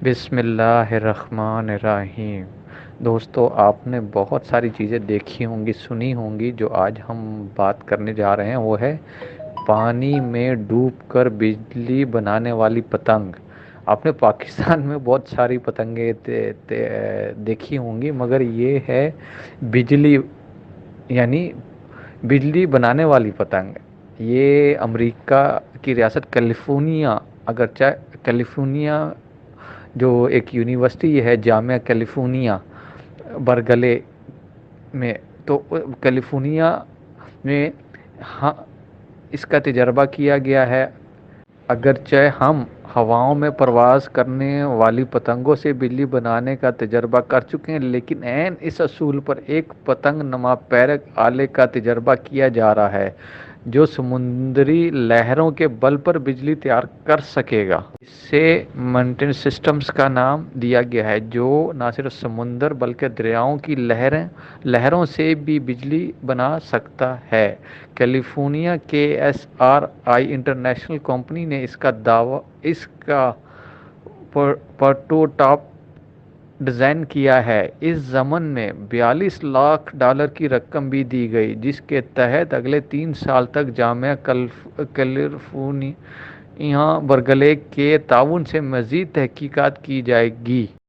بسم اللہ الرحمن الرحیم۔ دوستو، آپ نے بہت ساری چیزیں دیکھی ہوں گی، سنی ہوں گی۔ جو آج ہم بات کرنے جا رہے ہیں وہ ہے پانی میں ڈوب کر بجلی بنانے والی پتنگ۔ آپ نے پاکستان میں بہت ساری پتنگیں دیکھی ہوں گی، مگر یہ ہے بجلی، یعنی بجلی بنانے والی پتنگ۔ یہ امریکہ کی ریاست کیلیفورنیا، اگرچہ کیلیفورنیا جو ایک یونیورسٹی ہے، جامعہ کیلیفورنیا برکلے میں، تو کیلیفورنیا میں ہاں اس کا تجربہ کیا گیا ہے۔ اگرچہ ہم ہواؤں میں پرواز کرنے والی پتنگوں سے بجلی بنانے کا تجربہ کر چکے ہیں، لیکن عین اس اصول پر ایک پتنگ نما پیرک آلے کا تجربہ کیا جا رہا ہے جو سمندری لہروں کے بل پر بجلی تیار کر سکے گا۔ اسے مانٹین سسٹمز کا نام دیا گیا ہے، جو نہ صرف سمندر بلکہ دریاؤں کی لہروں سے بھی بجلی بنا سکتا ہے۔ کیلیفورنیا کے ایس آر آئی انٹرنیشنل کمپنی نے اس کا پروٹوٹائپ ڈیزائن کیا ہے۔ اس ضمن میں $42 لاکھ کی رقم بھی دی گئی، جس کے تحت اگلے 3 سال تک جامعہ کیلیفورنیا برکلے کے تعاون سے مزید تحقیقات کی جائیں گی۔